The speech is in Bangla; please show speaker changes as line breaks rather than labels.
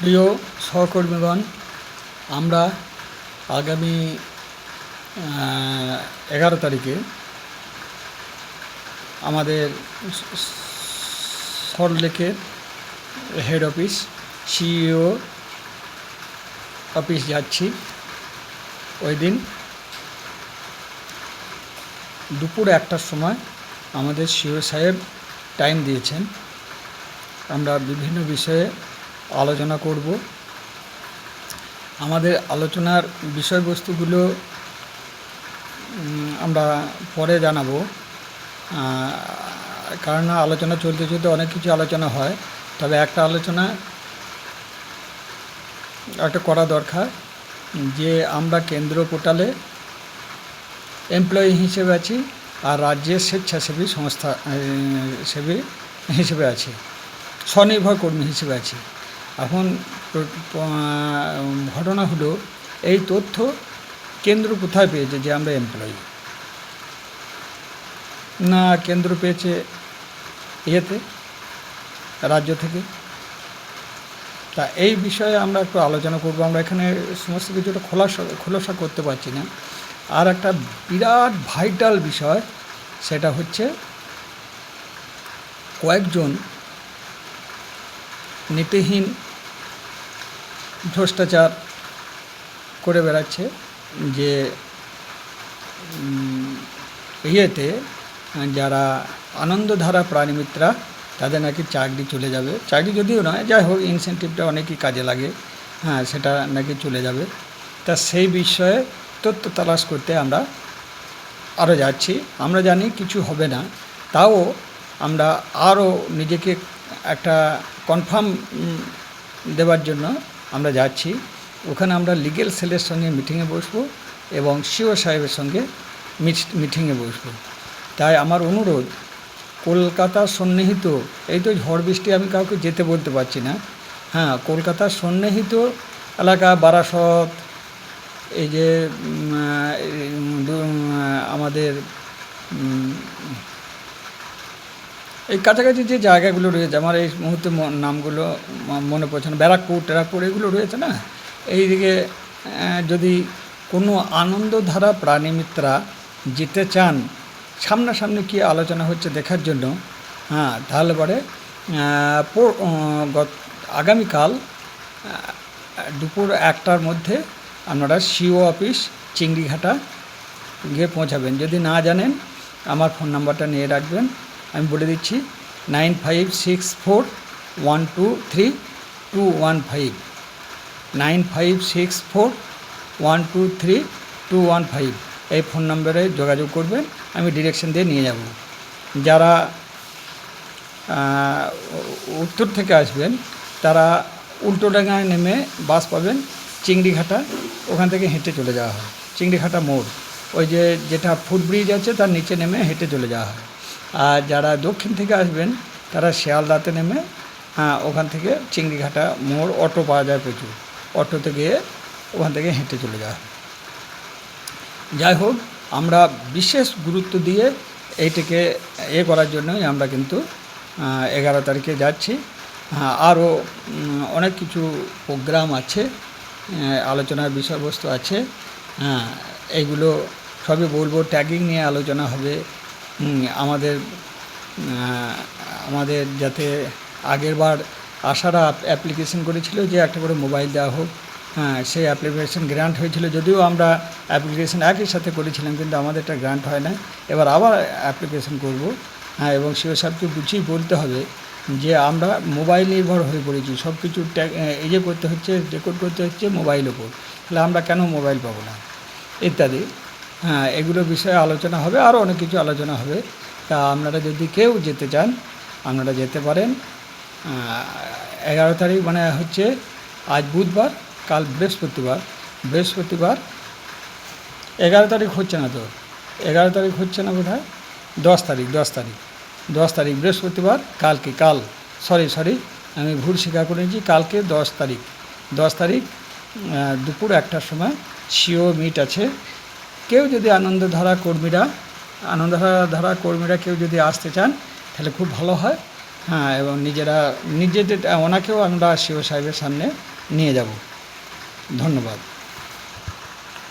প্রিয় সহকর্মীগণ, আমরা আগামী 11 তারিখে আমাদের সল্টলেকের হেড অফিস সিইও অফিস যাচ্ছি। ওই দিন দুপুর 1টার সময় আমাদের সিইও সাহেব টাইম দিয়েছেন। আমরা বিভিন্ন বিষয়ে আলোচনা করব। আমাদের আলোচনার বিষয়বস্তুগুলো আমরা পরে জানাবো, কারণ আলোচনা চলতে চলতে অনেক কিছু আলোচনা হয়। তবে একটা আলোচনা একটা করা দরকার, যে আমরা কেন্দ্র পোর্টালে এমপ্লয়ি হিসেবে আছি আর রাজ্যের স্বেচ্ছাসেবী সংস্থা সেবী হিসেবে আছি, স্বনির্ভর কর্মী হিসেবে আছি। এখন ঘটনা হলো, এই তথ্য কেন্দ্র কোথায় পেয়েছে যে আমরা এমপ্লয়ি? না, কেন্দ্র পেয়েছে রাজ্য থেকে। তা এই বিষয়ে আমরা একটু আলোচনা করব। আমরা এখানে সমস্ত কিছুটা খোলাসা করতে পারছি না। আর একটা বিরাট ভাইটাল বিষয়, সেটা হচ্ছে কয়েকজন নীতিহীন ভ্রষ্টাচার করে বেড়াচ্ছে, যে যারা আনন্দধারা প্রাণীমিত্রা, তাদের নাকি চাকরি চলে যাবে। চাকরি যদিও নয়, যাই হোক, ইনসেন্টিভটা অনেকই কাজে লাগে, সেটা নাকি চলে যাবে। তা সেই বিষয়ে তথ্য তালাশ করতে আমরা আরও যাচ্ছি। আমরা জানি কিছু হবে না, তাও আমরা আরও নিজেকে একটা কনফার্ম দেওয়ার জন্য আমরা যাচ্ছি। ওখানে আমরা লিগ্যাল সেলের সঙ্গে মিটিংয়ে বসবো এবং সিও সাহেবের সঙ্গে মিটিংয়ে বসবো। তাই আমার অনুরোধ, কলকাতার সন্নিহিত, এই তো ঝড় বৃষ্টি, আমি কাউকে যেতে বলতে পারছি না, কলকাতার সন্নিহিত এলাকা, বারাসত, এই যে আমাদের এই কাছাকাছি যে জায়গাগুলো রয়েছে, আমার এই মুহূর্তে নামগুলো মনে পড়ছে না, ব্যারাকপুর টেরাকপুর এগুলো রয়েছে না, এইদিকে যদি কোনো আনন্দধারা প্রাণীমিত্রা যেতে চান, সামনাসামনি কী আলোচনা হচ্ছে দেখার জন্য, তাহলে পরে আগামীকাল দুপুর 1টার মধ্যে আপনারা সিও অফিস চিংড়িঘাটা গিয়ে পৌঁছাবেন। যদি না জানেন, আমার ফোন নাম্বারটা নিয়ে রাখবেন, আমি বলে দিচ্ছি, 9564123215, 9564123215, এই ফোন নম্বরে যোগাযোগ করবেন। আমি ডিরেকশন দিয়ে নিয়ে যাব। যারা উত্তর থেকে আসবেন, তারা উল্টোডাঙ্গায় নেমে বাস পাবেন চিংড়িঘাটা, ওখান থেকে হেঁটে চলে যাওয়া হয় চিংড়িঘাটা মোড়, ওই যেটা ফুটব্রিজ আছে তার নিচে নেমে হেঁটে চলে যাওয়া হয়। আর যারা দক্ষিণ থেকে আসবেন, তারা শিয়ালদাতে নেমে ওখান থেকে চিংড়িঘাটা মোড় অটো পাওয়া যায় প্রচুর, অটোতে গিয়ে ওখান থেকে হেঁটে চলে যাওয়া হয়। যাই হোক, আমরা বিশেষ গুরুত্ব দিয়ে এইটাকে করার জন্যই আমরা কিন্তু 11 তারিখে যাচ্ছি। আরও অনেক কিছু প্রোগ্রাম আছে, আলোচনার বিষয়বস্তু আছে, এইগুলো সবই বলবো। ট্যাগিং নিয়ে আলোচনা হবে। আমাদের যাতে আগেরবার আশারা অ্যাপ্লিকেশন করেছিল যে একটা করে মোবাইল দেওয়া হোক, সেই অ্যাপ্লিকেশন গ্র্যান্ট হয়েছিল, যদিও আমরা অ্যাপ্লিকেশন একই সাথে করেছিলাম, কিন্তু আমাদেরটা গ্র্যান্ট হয় না। এবার আবার অ্যাপ্লিকেশন করব, এবং সিও সাহেবকে বুঝিয়ে বলতে হবে যে আমরা মোবাইল নির্ভর হয়ে পড়েছি, সব কিছু করতে হচ্ছে, রেকর্ড করতে হচ্ছে মোবাইল ওপর, তাহলে আমরা কেন মোবাইল পাবো না, ইত্যাদি। এগুলো বিষয়ে আলোচনা হবে, আরও অনেক কিছু আলোচনা হবে। তা আপনারা যদি কেউ যেতে চান, আপনারা যেতে পারেন। 11 তারিখ মানে হচ্ছে আজ বুধবার, কাল বৃহস্পতিবার। 11 তারিখ হচ্ছে না তো, 11 তারিখ হচ্ছে না বোধ হয়, 10 তারিখ বৃহস্পতিবার। সরি আমি ভুল স্বীকার করে নিয়েছি, কালকে 10 তারিখ দুপুর 1টার সময় সিও মিট আছে। কেউ যদি আনন্দধারা কর্মীরা কেউ যদি আসতে চান, তাহলে খুব ভালো হয়। এবং নিজেদের ওনাকেও আমরা সিও সাহেবের সামনে নিয়ে যাব। ধন্যবাদ।